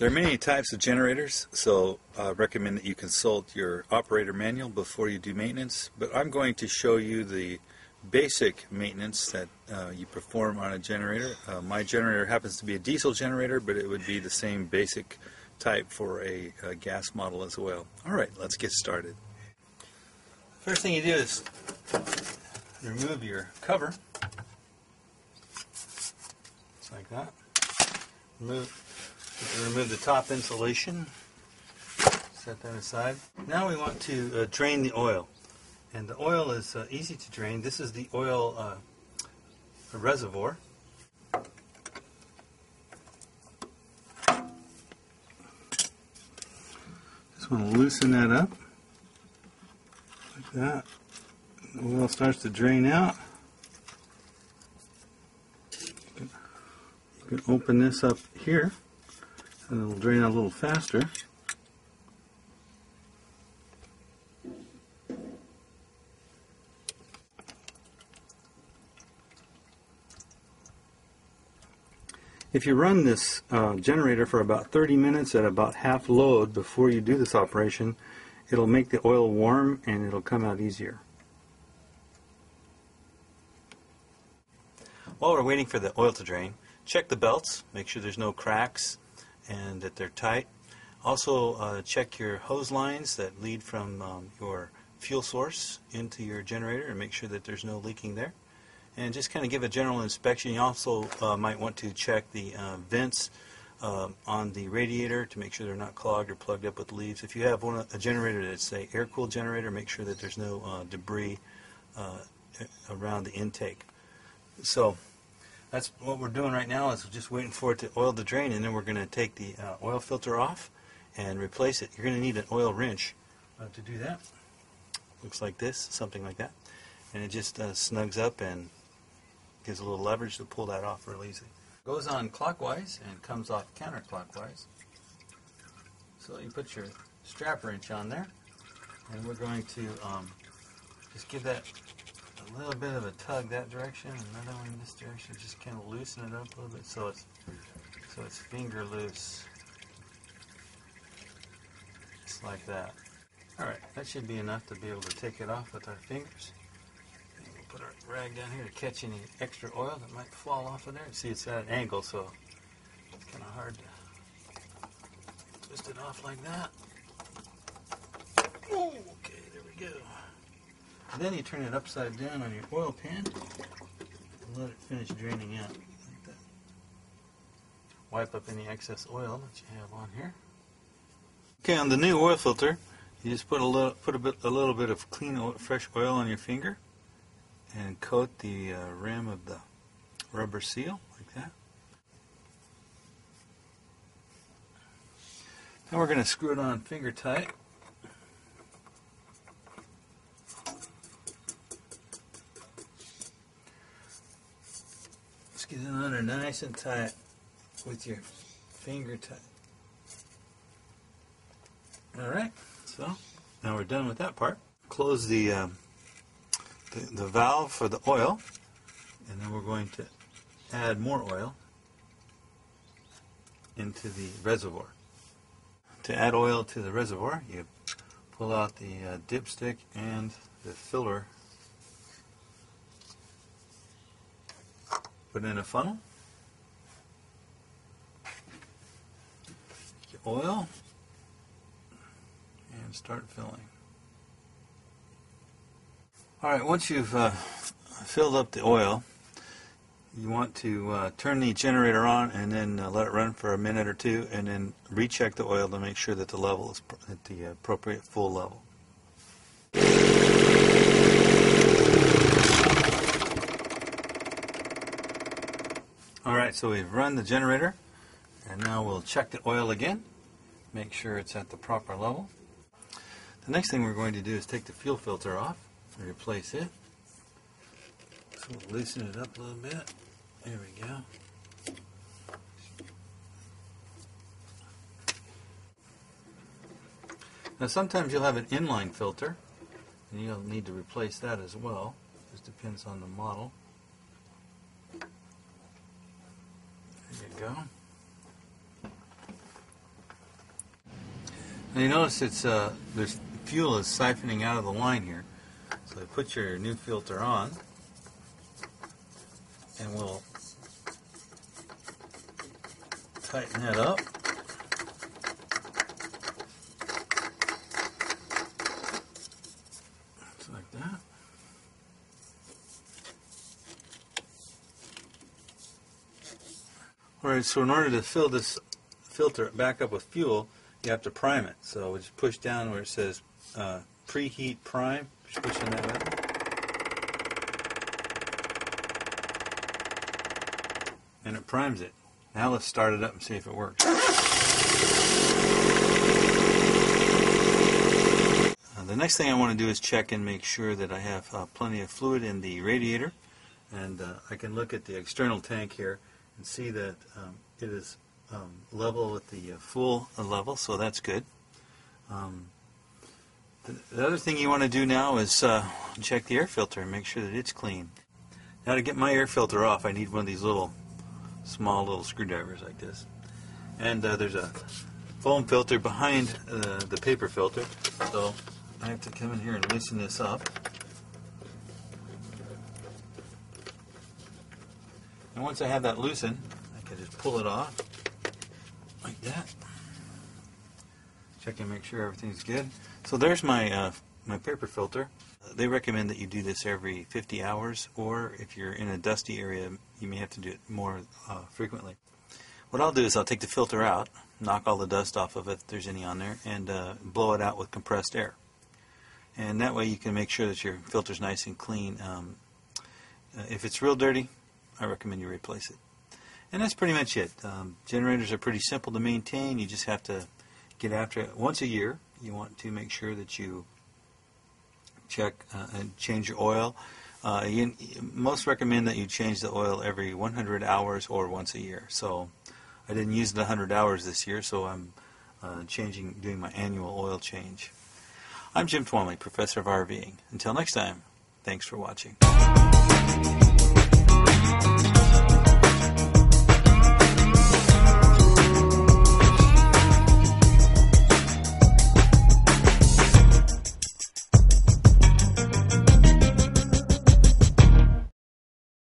There are many types of generators, so I recommend that you consult your operator manual before you do maintenance, but I'm going to show you the basic maintenance that you perform on a generator. My generator happens to be a diesel generator, but it would be the same basic type for a gas model as well. Alright, let's get started. First thing you do is remove your cover, just like that. Remove the top insulation, set that aside. Now we want to drain the oil, and the oil is easy to drain. This is the oil reservoir. Just want to loosen that up like that. The oil starts to drain out. You can open this up here and it'll drain out a little faster. If you run this generator for about 30 minutes at about half load before you do this operation, it'll make the oil warm and it'll come out easier. While we're waiting for the oil to drain, check the belts, make sure there's no cracks and that they're tight. Also check your hose lines that lead from your fuel source into your generator and make sure that there's no leaking there. And just kind of give a general inspection. You also might want to check the vents on the radiator to make sure they're not clogged or plugged up with leaves. If you have a generator that's a air-cooled generator, make sure that there's no debris around the intake. So that's what we're doing right now, is we're just waiting for the oil to drain, and then we're going to take the oil filter off and replace it. You're going to need an oil wrench to do that. Looks like this, something like that. And it just snugs up and gives a little leverage to pull that off real easy. Goes on clockwise and comes off counterclockwise. So you put your strap wrench on there, and we're going to just give that a little bit of a tug that direction, another one in this direction, just kind of loosen it up a little bit so it's finger loose, just like that. Alright, that should be enough to be able to take it off with our fingers. And we'll put our rag down here to catch any extra oil that might fall off of there. See, it's at an angle, so it's kind of hard to twist it off like that. Oh, okay, there we go. And then you turn it upside down on your oil pan and let it finish draining out like that. Wipe up any excess oil that you have on here. Okay, on the new oil filter, you just put a little bit of clean oil, fresh oil on your finger and coat the rim of the rubber seal like that. Now we're going to screw it on finger tight. Just get it on there nice and tight with your finger tight. Alright, so now we're done with that part. Close the valve for the oil, and then we're going to add more oil into the reservoir. To add oil to the reservoir, you pull out the dipstick and the filler, put in a funnel, your oil, and start filling. Alright, once you've filled up the oil, you want to turn the generator on and then let it run for a minute or two, and then recheck the oil to make sure that the level is at the appropriate full level. Alright, so we've run the generator, and now we'll check the oil again, make sure it's at the proper level. The next thing we're going to do is take the fuel filter off and replace it. So we'll loosen it up a little bit. There we go. Now sometimes you'll have an inline filter, and you'll need to replace that as well. Just depends on the model. There you go. Now you notice there's fuel is siphoning out of the line here. So you put your new filter on, and we'll tighten that up. Just like that. Alright, so in order to fill this filter back up with fuel, you have to prime it. So we just push down where it says preheat prime. Just push on that button. And it primes it. Now let's start it up and see if it works. The next thing I want to do is check and make sure that I have plenty of fluid in the radiator. And I can look at the external tank here and see that it is level with the full level, so that's good. The other thing you want to do now is check the air filter and make sure that it's clean. Now to get my air filter off, I need one of these small little screwdrivers like this. And there's a foam filter behind the paper filter, so I have to come in here and loosen this up. And once I have that loosened, I can just pull it off like that. Check and make sure everything's good. So there's my my paper filter. They recommend that you do this every 50 hours, or if you're in a dusty area, you may have to do it more frequently. What I'll do is I'll take the filter out, knock all the dust off of it if there's any on there, and blow it out with compressed air. And that way you can make sure that your filter's nice and clean. If it's real dirty, I recommend you replace it. And that's pretty much it. Generators are pretty simple to maintain. You just have to get after it. Once a year, you want to make sure that you check and change your oil. Most recommend that you change the oil every 100 hours or once a year. So I didn't use it 100 hours this year, so I'm doing my annual oil change. I'm Jim Twamley, Professor of RVing. Until next time, thanks for watching.